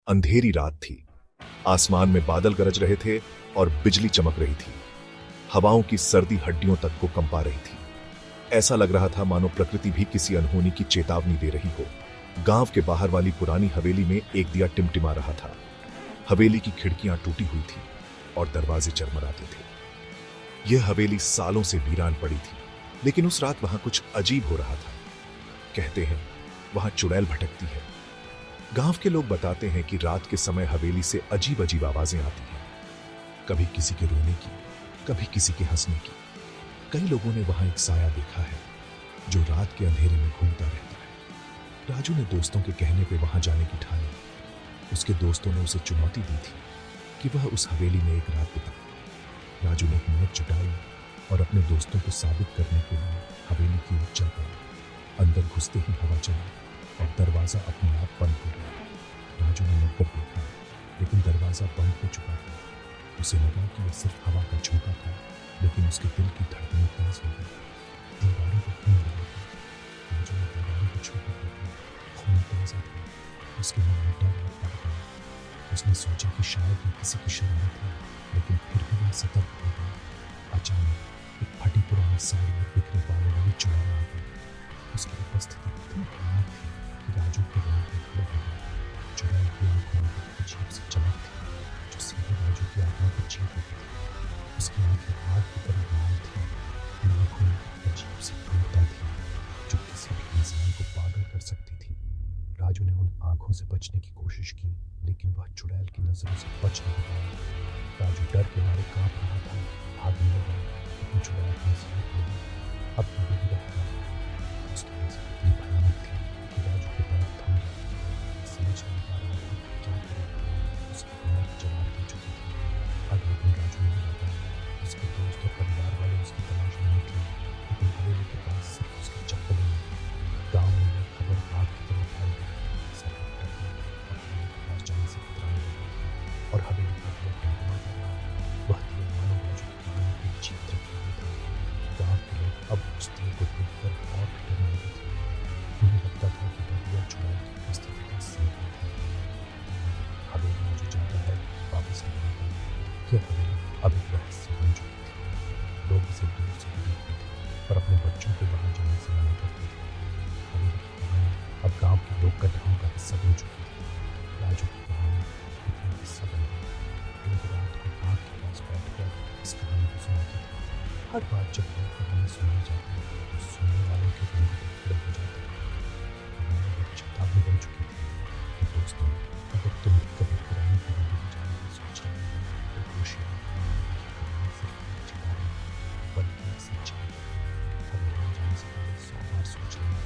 अंधेरी रात थी। आसमान में बादल गरज रहे थे और बिजली चमक रही थी। हवाओं की सर्दी हड्डियों तक को कंपा रही थी। ऐसा लग रहा था मानो प्रकृति भी किसी अनहोनी की चेतावनी दे रही हो। गांव के बाहर वाली पुरानी हवेली में एक दिया टिमटिमा रहा था। हवेली की खिड़कियां टूटी हुई थी और दरवाजे चरमराते थे। यह हवेली सालों से वीरान पड़ी थी, लेकिन उस रात वहां कुछ अजीब हो रहा था। कहते हैं वहां चुड़ैल भटकती है। गांव के लोग बताते हैं कि रात के समय हवेली से अजीब अजीब आवाजें आती हैं, कभी किसी के रोने की, कभी किसी के हंसने की। कई लोगों ने वहां एक साया देखा है जो रात के अंधेरे में घूमता रहता है। राजू ने दोस्तों के कहने पे वहां जाने की ठानी। उसके दोस्तों ने उसे चुनौती दी थी कि वह उस हवेली में एक रात बिताए। राजू ने हिम्मत जुटाई और अपने दोस्तों को साबित करने के लिए हवेली की ओर चल पड़ा। अंदर घुसते ही हवा चली और दरवाजा अपने आप बंद हो गया। राजू ने मुड़कर देखा, लेकिन दरवाजा बंद हो चुका था। उसे लगा कि यह सिर्फ हवा का झोंका था, लेकिन उसके दिल की धड़कनें तेज हो गई। दीवारों पर खून लगा था। राजू ने दीवारों को छूकर देखा, खून ताजा था। उसके मन में डर और बढ़ गया। उसने सोचा कि शायद ये किसी की शरारत है, लेकिन फिर भी वह सतर्क हो गया। अचानक एक फटी पुरानी साड़ी और बिखरे बालों वाली चुड़ैल आ गई। उसकी उपस्थिति इतनी भयानक थी कि राजू के रोंगटे खड़े हो गए। चुड़ैल की आंखों में एक अजीब सी चमक थी जो सीधे राजू की आत्मा को छीन रही थी। उसकी आंखें आग की तरह लाल थी। उन आंखों में एक अजीब सी क्रूरता थी जो किसी भी इंसान को पागल कर सकती थी। राजू ने उन आंखों से बचने की कोशिश की, लेकिन वह चुड़ैल की नजरों से बच नहीं पाया। राजू डर के मारे कांप रहा था, भागने लगा, लेकिन चुड़ैल अपने साथ नहीं, अब भी वही रह गया। उसकी नजर इतनी भयानक थी कि राजू के पैर थम गए। समझ नहीं पा रहा था कि क्या करे। उसकी हिम्मत जवाब दे चुकी थी। अगले दिन राजू नहीं लगा। उसके दोस्त और परिवार वाले उसकी तलाश में निकले, लेकिन हवेली के पास सिर्फ उसकी चप्पलें मिली। गांव में यह खबर आग की तरह फैल गई। सब लोग डर गए और हवेली के पास जाने से कतराने लगे। और हवेली का दिया टिमटिमा कर रहा। वह दिया मानो राजू की कहानी की जीत रख रहा था। गांव के लोग अब उस दिए को देखकर और भी डरने लगे थे। उन्हें लगता था कि वह दिया चुड़ैल की उपस्थिति का संकेत है। हवेली में जो जाता है वापस नहीं आता। यह हवेली अब एक रहस्य बन चुकी थी। लोग इसे दूर से ही देखते थे और अपने बच्चों को वहां जाने से मना करते थे। हवेली की कहानी अब गांव के लोक कथाओं का हिस्सा बन चुकी थी। राजू की कहानी इतना हिस्सा बन गई। लोग रात को आग के पास बैठकर इस कहानी को सुनाते थे। हर बार जब यह कहानी सुनाई जाती तो सुनने वालों के रोंगटे खड़े हो जाते। कहानी एक चेतावनी बन चुकी थी कि दोस्तों, अगर तुम भी कभी पुरानी हवेली में जाने की सोच रहे हो तो होशियार हो। कहानी सिर्फ एक चेतावनी बल्कि एक सच्चाई है। हवेली में जाने से पहले 100 बार सोच लेना।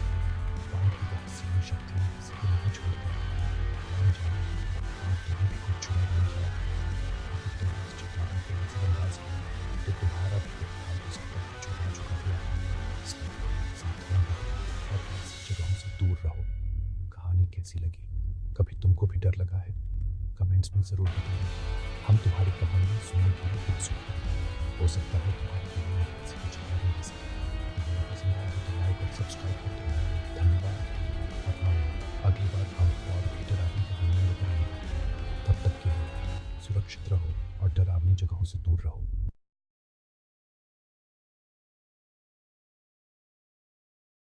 गाँव की रहस्यमय शक्तियाँ किसी को नहीं छोड़ती। जान जाए और तुम्हें भी कुछ चुड़ैल मिल जाए। अगर तुमने इस चेतावनी को नजरअंदाज किया तो तुम्हारा भी एक हाल हो सकता है जो राजू का हुआ। इसलिए सावधान रहो और ऐसी जगहों से दूर रहो। कहानी कैसी लगी? कभी तुमको भी डर लगा है? कमेंट्स में ज़रूर बताइए। हम तुम्हारी कहानियाँ सुनने के लिए उत्सुक हैं। हो सकता है तुम्हारी कहानी किसी को चेतावनी दे सके। वीडियो पसंद आए तो लाइक और सब्सक्राइब कर दो। धन्यवाद। और हाँ, अगली बार हम और भी डरावनी कहानियाँ लेकर आएंगे। तब तक के लिए सुरक्षित रहो और डरावनी जगहों से दूर रहो।